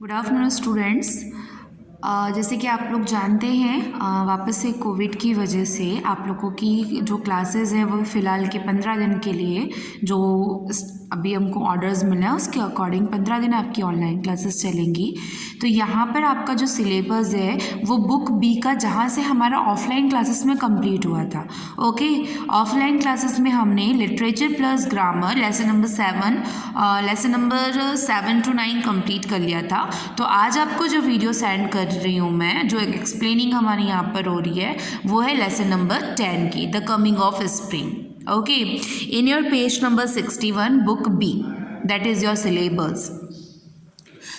Good afternoon students. जैसे कि आप लोग जानते हैं वापस से कोविड की वजह से आप लोगों की जो क्लासेस हैं वो फ़िलहाल के 15 दिन के लिए जो अभी हमको ऑर्डर्स मिला है उसके अकॉर्डिंग 15 दिन आपकी ऑनलाइन क्लासेस चलेंगी। तो यहाँ पर आपका जो सिलेबस है वो बुक बी का जहाँ से हमारा ऑफलाइन क्लासेस में कंप्लीट हुआ था। ओके, ऑफलाइन क्लासेस में हमने literature plus grammar lesson number 7 to 9 complete कर लिया था। तो आज आपको जो वीडियो सेंड कर रही हूँ मैं, जो एक्सप्लेनिंग हमारे यहाँ पर हो रही है वो है लेसन नंबर 10 की, the coming of spring. Okay, in your page number 61, book B, that is your syllabus.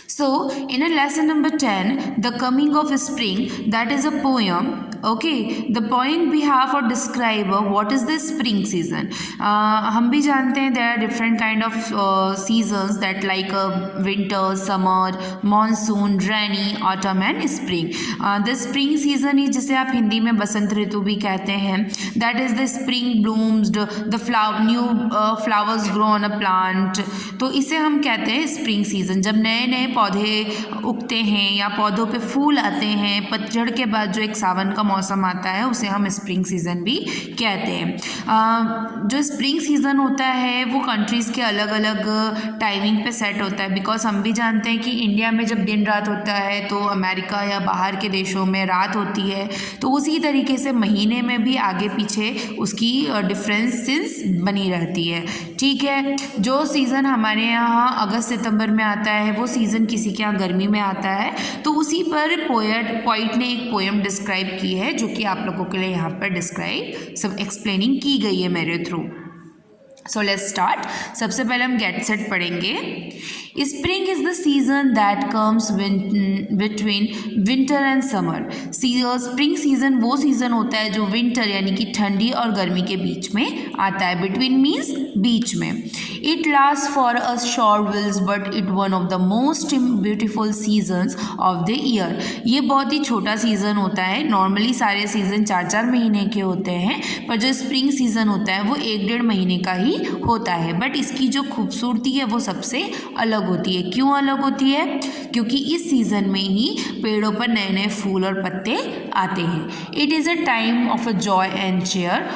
So, in a lesson number 10, the coming of spring, that is a poem. Okay, the point we have for describe what is the spring season. हम भी जानते हैं there are different kind of seasons that like winter, summer, monsoon, rainy, autumn and spring. The spring season is जिसे आप हिंदी में बसंत ऋतु भी कहते हैं. That is the spring blooms, the new flowers grow on a plant. तो इसे हम कहते हैं स्प्रिंग सीजन. जब नए नए पौधे उगते हैं या पौधों पे फूल आते हैं, पतझड़ के बाद जो एक सावन का मौसम आता है उसे हम स्प्रिंग सीज़न भी कहते हैं. जो स्प्रिंग सीज़न होता है वो कंट्रीज़ के अलग अलग टाइमिंग पे सेट होता है. बिकॉज हम भी जानते हैं कि इंडिया में जब दिन रात होता है तो अमेरिका या बाहर के देशों में रात होती है. तो उसी तरीके से महीने में भी आगे पीछे उसकी डिफरेंसेस बनी रहती है. ठीक है, जो सीज़न हमारे यहाँ अगस्त सितंबर में आता है वो सीज़न किसी के यहाँ गर्मी में आता है. तो उसी पर पोइट ने एक पोएम डिस्क्राइब की है जो कि आप लोगों के लिए यहाँ पर डिस्क्राइब सब एक्सप्लेनिंग की गई है मेरे थ्रू. So let's start. सबसे पहले हम गेट सेट पढ़ेंगे. Spring is the season that comes between winter and summer. Spring season वो सीजन होता है जो विंटर यानी कि ठंडी और गर्मी के बीच में आता है. बिटवीन मीन्स बीच में. It last for a short while but it one of the most beautiful seasons of the year. ये बहुत ही छोटा सीज़न होता है. नॉर्मली सारे सीज़न 4-4 महीने के होते हैं, पर जो स्प्रिंग सीज़न होता है वो 1-1.5 महीने का ही होता है. बट इसकी जो खूबसूरती है वो सबसे अलग होती है. क्यों अलग होती है? क्योंकि इस सीज़न में ही पेड़ों पर नए नए फूल और पत्ते आते हैं. It is a time of a joy and chair.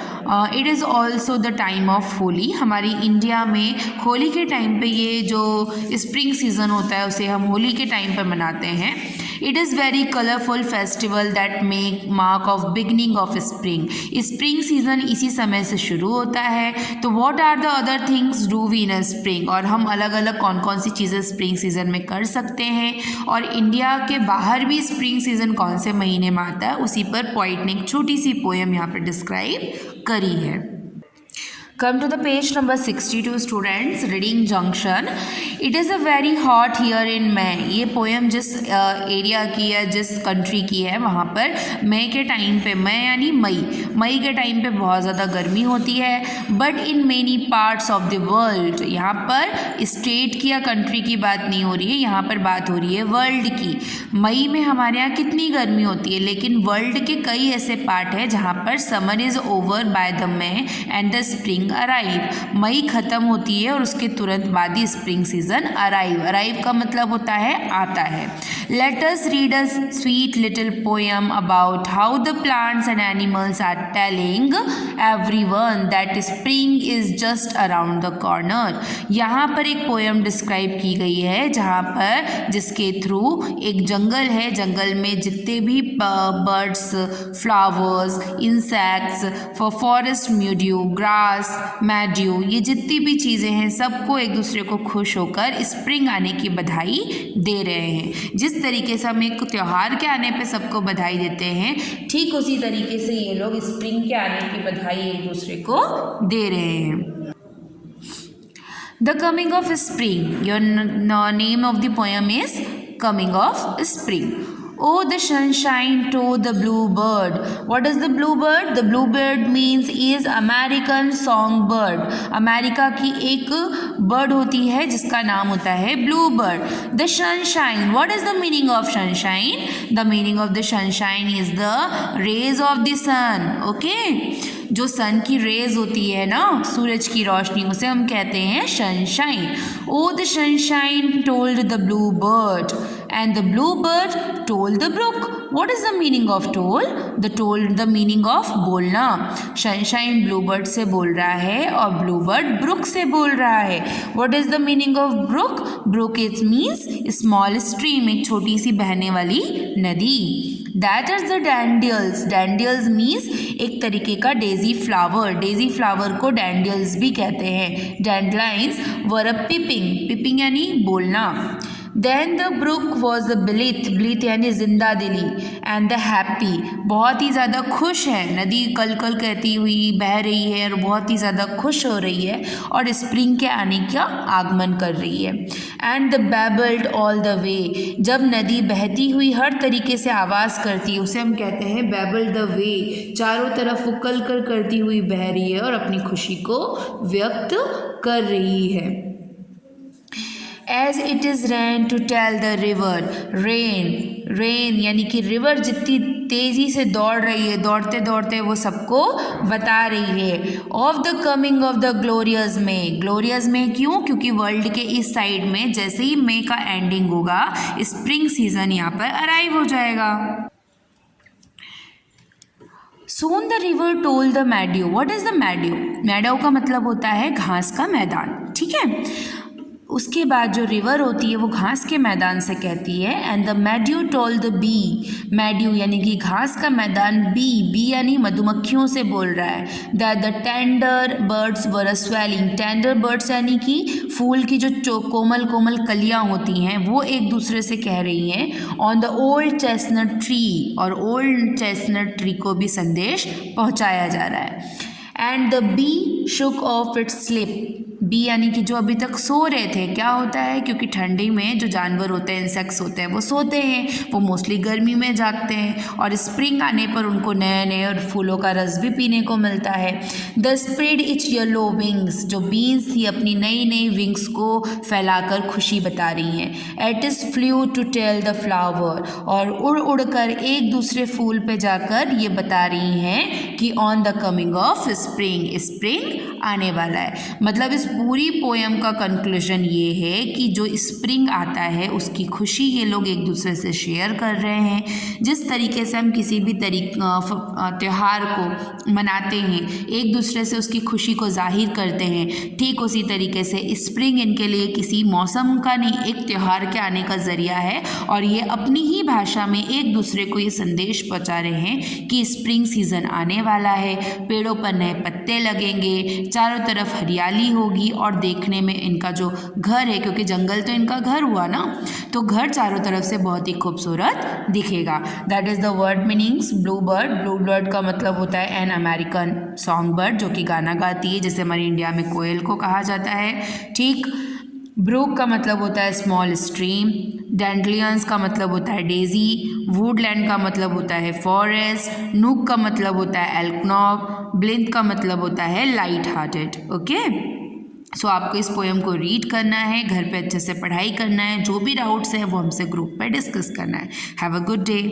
It is also the time of Holi. हमारी इंडिया में होली के टाइम पे ये जो स्प्रिंग सीज़न होता है उसे हम होली के टाइम पर मनाते हैं. It is very colourful festival that make mark of beginning of spring. Spring season इसी समय से शुरू होता है. तो what are the other things do we in spring, और हम अलग अलग कौन कौन सी चीज़ें स्प्रिंग सीज़न में कर सकते हैं, और इंडिया के बाहर भी स्प्रिंग सीज़न कौन से महीने में आता है उसी पर पोइट ने एक छोटी सी पोएम यहाँ पर डिस्क्राइब करी है. Come to the page number 62 students, reading junction. It is a very hot here in May. ये पोएम जिस एरिया की है, जिस कंट्री की है, वहाँ पर मई के टाइम पे, मई यानी मई के टाइम पे बहुत ज़्यादा गर्मी होती है. But in many parts of the world, यहाँ पर स्टेट की या कंट्री की बात नहीं हो रही है, यहाँ पर बात हो रही है वर्ल्ड की. मई में हमारे यहाँ कितनी गर्मी होती है, लेकिन वर्ल्ड के कई ऐसे पार्ट हैं जहाँ पर summer is over by the May end the spring arrive. मई खत्म होती है और उसके तुरंत बाद ही स्प्रिंग सीजन अराइव का मतलब होता है आता है. Let us read a sweet little poem about how the plants and animals are telling everyone that spring is just around the corner. यहाँ पर एक पोएम डिस्क्राइब की गई है जहाँ पर जिसके थ्रू एक जंगल है, जंगल में जितने भी birds, flowers, insects, forest meadow, grass, meadow, ये जितनी भी चीज़ें हैं सबको एक दूसरे को खुश होकर स्प्रिंग आने की बधाई दे रहे हैं. जिस तरीके से हम एक त्यौहार के आने पे सबको बधाई देते हैं, ठीक उसी तरीके से ये लोग स्प्रिंग के आने की बधाई एक दूसरे को दे रहे हैं. The coming of spring. Your name of the poem is Coming of Spring. Oh, the sunshine told the bluebird. What is the bluebird? The bluebird means is American songbird. America की एक बर्ड होती है जिसका नाम होता है bluebird. The sunshine. What is the meaning of sunshine? The meaning of the sunshine is the rays of the sun. Okay? जो सन की रेज होती है ना, सूरज की रोशनी, उसे हम कहते हैं sunshine. Oh the sunshine told the blue bird and the blue bird told the brook. What is the meaning of told? The meaning of बोलना. सनशाइन ब्लू बर्ड से बोल रहा है और ब्लू बर्ड ब्रुक से बोल रहा है. What is the meaning of brook? Brook it means small stream, एक छोटी सी बहने वाली नदी. That is the dandelions. Dandelions means एक तरीके का डेजी फ्लावर. डेजी फ्लावर को डैंडियल्स भी कहते हैं. डैंडलाइंस वर अ पिपिंग. पिपिंग यानी बोलना. Then the brook was the blithe. Blithe यानी जिंदा दिली. एंड द हैप्पी, बहुत ही ज़्यादा खुश है. नदी कल कल कहती हुई बह रही है और बहुत ही ज़्यादा खुश हो रही है और स्प्रिंग के आने का आगमन कर रही है. And the babbled all the way. जब नदी बहती हुई हर तरीके से आवाज़ करती है उसे हम कहते हैं बैबल्ड द वे. चारों तरफ वो कल कल करती हुई बह रही है और अपनी खुशी को व्यक्त कर रही है. As it is rain to tell the river. Rain यानी कि रिवर जितनी तेज़ी से दौड़ रही है, दौड़ते दौड़ते वो सबको बता रही है of the coming of the glorious May. Glorious May क्यों? क्योंकि वर्ल्ड के इस साइड में जैसे ही मे का एंडिंग होगा स्प्रिंग सीजन यहाँ पर अराइव हो जाएगा. Soon the river told the meadow. What is the meadow? meadow का मतलब होता है घास का मैदान. ठीक है. उसके बाद जो रिवर होती है वो घास के मैदान से कहती है. And the meadow told the bee. Meadow यानी कि घास का मैदान बी यानी मधुमक्खियों से बोल रहा है. That the tender birds were swelling. Tender birds यानी कि फूल की जो कोमल कोमल कलियाँ होती हैं वो एक दूसरे से कह रही हैं on the old chestnut tree. और ओल्ड चेस्टनट ट्री को भी संदेश पहुँचाया जा रहा है. And the bee shook off its sleep. Bee यानी कि जो अभी तक सो रहे थे. क्या होता है? क्योंकि ठंडी में जो जानवर होते हैं, इंसेक्ट्स होते हैं, वो सोते हैं. वो मोस्टली गर्मी में जागते हैं और स्प्रिंग आने पर उनको नए नए और फूलों का रस भी पीने को मिलता है. The spread it's yellow wings. जो बीन्स थी अपनी नई नई विंग्स को फैलाकर खुशी बता रही हैं. It is flew to tell the flower. और उड़ उड़ कर एक दूसरे फूल पे जाकर ये बता रही हैं कि on the coming of spring. Spring आने वाला है. मतलब इस पूरी पोएम का कंक्लूजन ये है कि जो स्प्रिंग आता है उसकी खुशी ये लोग एक दूसरे से शेयर कर रहे हैं. जिस तरीके से हम किसी भी त्यौहार को मनाते हैं, एक दूसरे से उसकी खुशी को जाहिर करते हैं, ठीक उसी तरीके से स्प्रिंग इनके लिए किसी मौसम का नहीं, एक त्यौहार के आने का ज़रिया है. और ये अपनी ही भाषा में एक दूसरे को ये संदेश पहुँचा रहे हैं कि स्प्रिंग सीज़न आने वाला है. पेड़ों पर नए पत्ते लगेंगे, चारों तरफ हरियाली होगी और देखने में इनका जो घर है, क्योंकि जंगल तो इनका घर हुआ ना, तो घर चारों तरफ से बहुत ही खूबसूरत दिखेगा. That is the word meanings. Blue bird. Blue bird का मतलब होता है एन अमेरिकन सॉन्ग बर्ड जो कि गाना गाती है, जैसे हमारे इंडिया में कोयल को कहा जाता है. ठीक. ब्रुक का मतलब होता है स्मॉल स्ट्रीम. डैंडलियंस का मतलब होता है डेजी. वुडलैंड का मतलब होता है फॉरेस्ट. नूक का मतलब होता है एल्कनॉब. ब्लिंथ का मतलब होता है लाइट हार्टेड. ओके. सो आपको इस पोएम को रीड करना है, घर पे अच्छे से पढ़ाई करना है, जो भी डाउट्स हैं वो हमसे ग्रुप पे डिस्कस करना है. Have a good day.